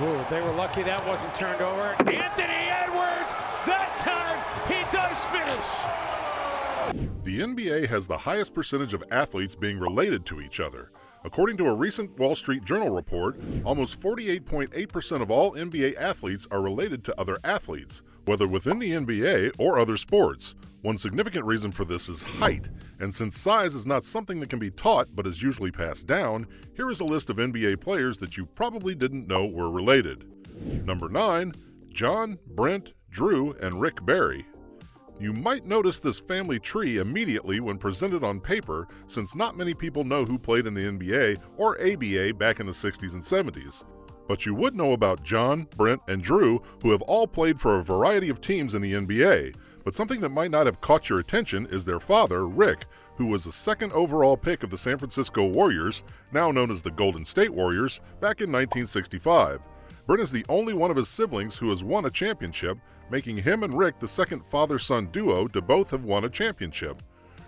Ooh, they were lucky that wasn't turned over. Anthony Edwards, that time he does finish. The NBA has the highest percentage of athletes being related to each other. According to a recent Wall Street Journal report, almost 48.8% of all NBA athletes are related to other athletes, whether within the NBA or other sports. One significant reason for this is height, and since size is not something that can be taught but is usually passed down, here is a list of NBA players that you probably didn't know were related. Number 9. John, Brent, Drew, and Rick Barry. You might notice this family tree immediately when presented on paper, since not many people know who played in the NBA or ABA back in the 60s and 70s. But you would know about John, Brent, and Drew, who have all played for a variety of teams in the NBA. But something that might not have caught your attention is their father, Rick, who was the second overall pick of the San Francisco Warriors, now known as the Golden State Warriors, back in 1965. Brent is the only one of his siblings who has won a championship, making him and Rick the second father-son duo to both have won a championship.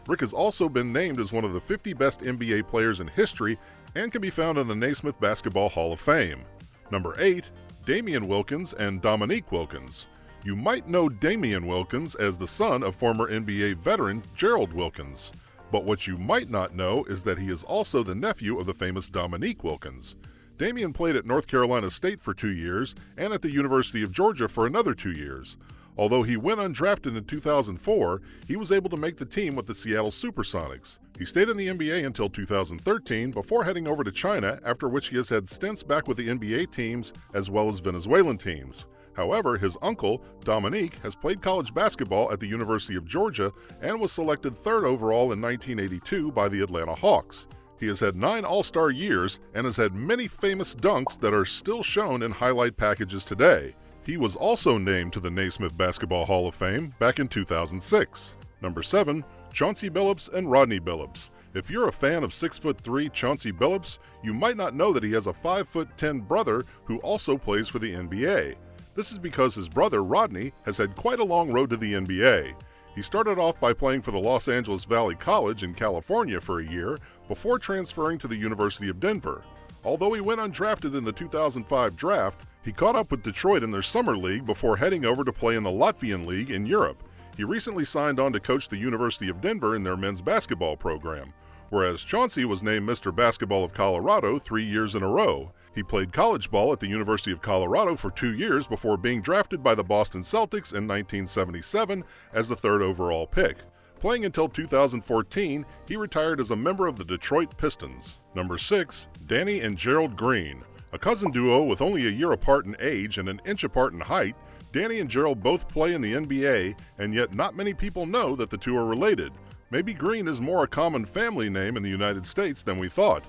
Rick has also been named as one of the 50 best NBA players in history and can be found in the Naismith Basketball Hall of Fame. Number 8. Damian Wilkins and Dominique Wilkins. You might know Damian Wilkins as the son of former NBA veteran Gerald Wilkins. But what you might not know is that he is also the nephew of the famous Dominique Wilkins. Damian played at North Carolina State for 2 years and at the University of Georgia for another 2 years. Although he went undrafted in 2004, he was able to make the team with the Seattle Supersonics. He stayed in the NBA until 2013 before heading over to China, after which he has had stints back with the NBA teams as well as Venezuelan teams. However, his uncle, Dominique, has played college basketball at the University of Georgia and was selected 3rd overall in 1982 by the Atlanta Hawks. He has had 9 All-Star years and has had many famous dunks that are still shown in highlight packages today. He was also named to the Naismith Basketball Hall of Fame back in 2006. Number 7. Chauncey Billups and Rodney Billups. If you're a fan of 6'3" Chauncey Billups, you might not know that he has a 5'10" brother who also plays for the NBA. This is because his brother Rodney has had quite a long road to the NBA. He started off by playing for the Los Angeles Valley College in California for a year before transferring to the University of Denver. Although he went undrafted in the 2005 draft, he caught up with Detroit in their summer league before heading over to play in the Latvian League in Europe. He recently signed on to coach the University of Denver in their men's basketball program, whereas Chauncey was named Mr. Basketball of Colorado 3 years in a row. He played college ball at the University of Colorado for 2 years before being drafted by the Boston Celtics in 1977 as the 3rd overall pick. Playing until 2014, he retired as a member of the Detroit Pistons. Number 6. Danny and Gerald Green. A cousin duo with only a year apart in age and an inch apart in height, Danny and Gerald both play in the NBA, and yet not many people know that the two are related. Maybe Green is more a common family name in the United States than we thought.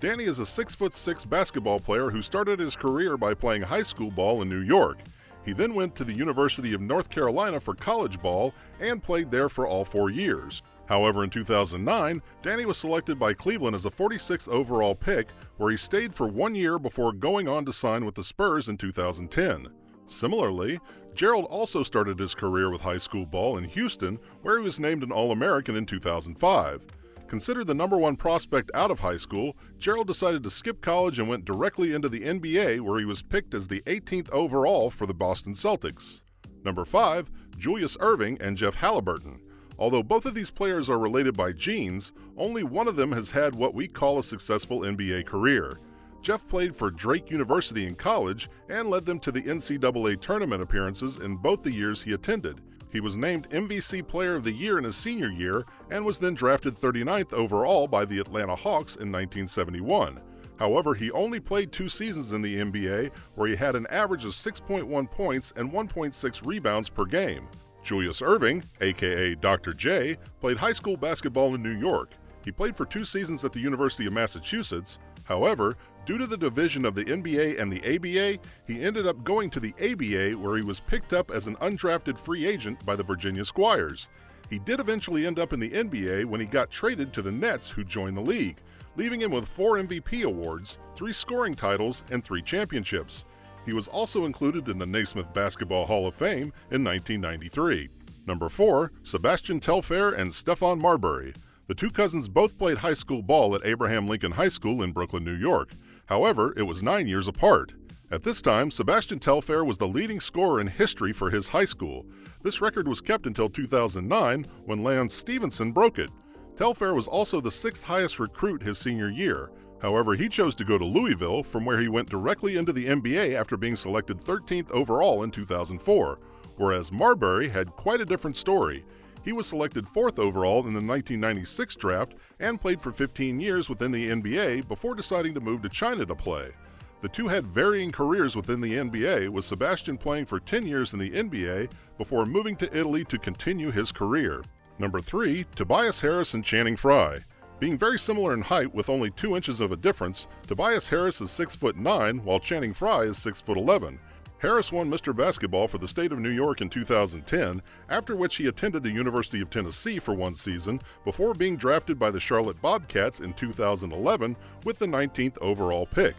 Danny is a 6'6" basketball player who started his career by playing high school ball in New York. He then went to the University of North Carolina for college ball and played there for all 4 years. However, in 2009, Danny was selected by Cleveland as a 46th overall pick, where he stayed for 1 year before going on to sign with the Spurs in 2010. Similarly, Gerald also started his career with high school ball in Houston, where he was named an All-American in 2005. Considered the number 1 prospect out of high school, Gerald decided to skip college and went directly into the NBA, where he was picked as the 18th overall for the Boston Celtics. Number 5. Julius Erving and Jeff Halliburton. Although both of these players are related by genes, only one of them has had what we call a successful NBA career. Jeff played for Drake University in college and led them to the NCAA tournament appearances in both the years he attended. He was named MVC Player of the Year in his senior year and was then drafted 39th overall by the Atlanta Hawks in 1971. However, he only played 2 seasons in the NBA, where he had an average of 6.1 points and 1.6 rebounds per game. Julius Erving, aka Dr. J, played high school basketball in New York. He played for 2 seasons at the University of Massachusetts. However, due to the division of the NBA and the ABA, he ended up going to the ABA, where he was picked up as an undrafted free agent by the Virginia Squires. He did eventually end up in the NBA when he got traded to the Nets, who joined the league, leaving him with 4 MVP awards, 3 scoring titles, and 3 championships. He was also included in the Naismith Basketball Hall of Fame in 1993. Number 4. Sebastian Telfair and Stephon Marbury. The two cousins both played high school ball at Abraham Lincoln High School in Brooklyn, New York. However, it was 9 years apart. At this time, Sebastian Telfair was the leading scorer in history for his high school. This record was kept until 2009, when Lance Stevenson broke it. Telfair was also the 6th highest recruit his senior year. However, he chose to go to Louisville, from where he went directly into the NBA after being selected 13th overall in 2004, whereas Marbury had quite a different story. He was selected 4th overall in the 1996 draft and played for 15 years within the NBA before deciding to move to China to play. The two had varying careers within the NBA, with Sebastian playing for 10 years in the NBA before moving to Italy to continue his career. Number 3, Tobias Harris and Channing Frye. Being very similar in height with only 2 inches of a difference, Tobias Harris is 6'9", while Channing Frye is 6'11". Harris won Mr. Basketball for the state of New York in 2010, after which he attended the University of Tennessee for 1 season before being drafted by the Charlotte Bobcats in 2011 with the 19th overall pick.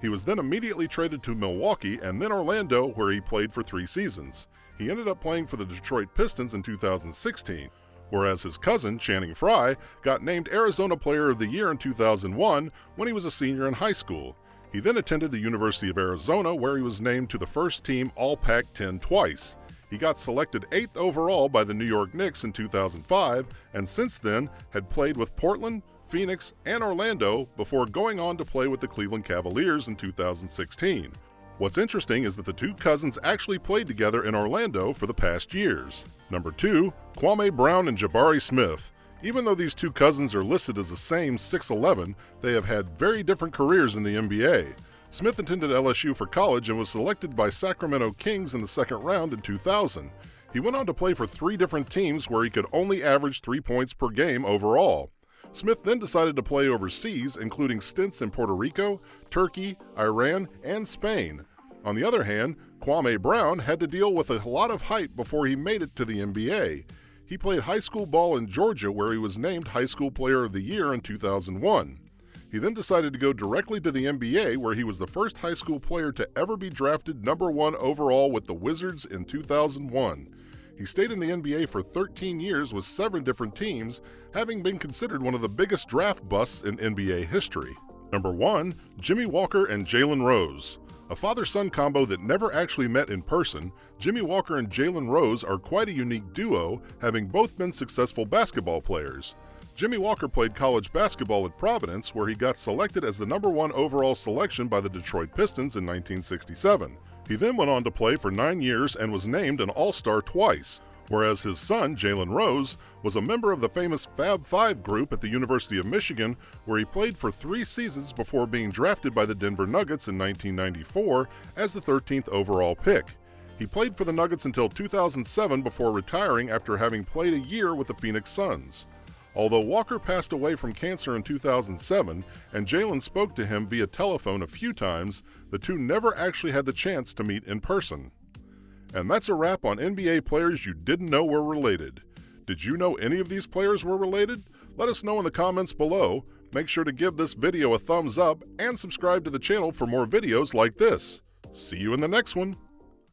He was then immediately traded to Milwaukee and then Orlando, where he played for 3 seasons. He ended up playing for the Detroit Pistons in 2016, whereas his cousin, Channing Frye, got named Arizona Player of the Year in 2001 when he was a senior in high school. He then attended the University of Arizona, where he was named to the first-team All-Pac-10 twice. He got selected 8th overall by the New York Knicks in 2005, and since then had played with Portland, Phoenix, and Orlando before going on to play with the Cleveland Cavaliers in 2016. What's interesting is that the two cousins actually played together in Orlando for the past years. Number 2, Kwame Brown and Jabari Smith. Even though these two cousins are listed as the same 6'11", they have had very different careers in the NBA. Smith attended LSU for college and was selected by Sacramento Kings in the 2nd round in 2000. He went on to play for 3 different teams where he could only average 3 points per game overall. Smith then decided to play overseas, including stints in Puerto Rico, Turkey, Iran, and Spain. On the other hand, Kwame Brown had to deal with a lot of hype before he made it to the NBA. He played high school ball in Georgia, where he was named High School Player of the Year in 2001. He then decided to go directly to the NBA, where he was the first high school player to ever be drafted number 1 overall with the Wizards in 2001. He stayed in the NBA for 13 years with 7 different teams, having been considered one of the biggest draft busts in NBA history. Number 1, Jimmy Walker and Jalen Rose. A father-son combo that never actually met in person, Jimmy Walker and Jalen Rose are quite a unique duo, having both been successful basketball players. Jimmy Walker played college basketball at Providence, where he got selected as the number 1 overall selection by the Detroit Pistons in 1967. He then went on to play for 9 years and was named an All-Star twice, whereas his son, Jalen Rose, was a member of the famous Fab Five group at the University of Michigan, where he played for 3 seasons before being drafted by the Denver Nuggets in 1994 as the 13th overall pick. He played for the Nuggets until 2007 before retiring after having played a year with the Phoenix Suns. Although Walker passed away from cancer in 2007 and Jalen spoke to him via telephone a few times, the two never actually had the chance to meet in person. And that's a wrap on NBA players you didn't know were related. Did you know any of these players were related? Let us know in the comments below. Make sure to give this video a thumbs up and subscribe to the channel for more videos like this. See you in the next one.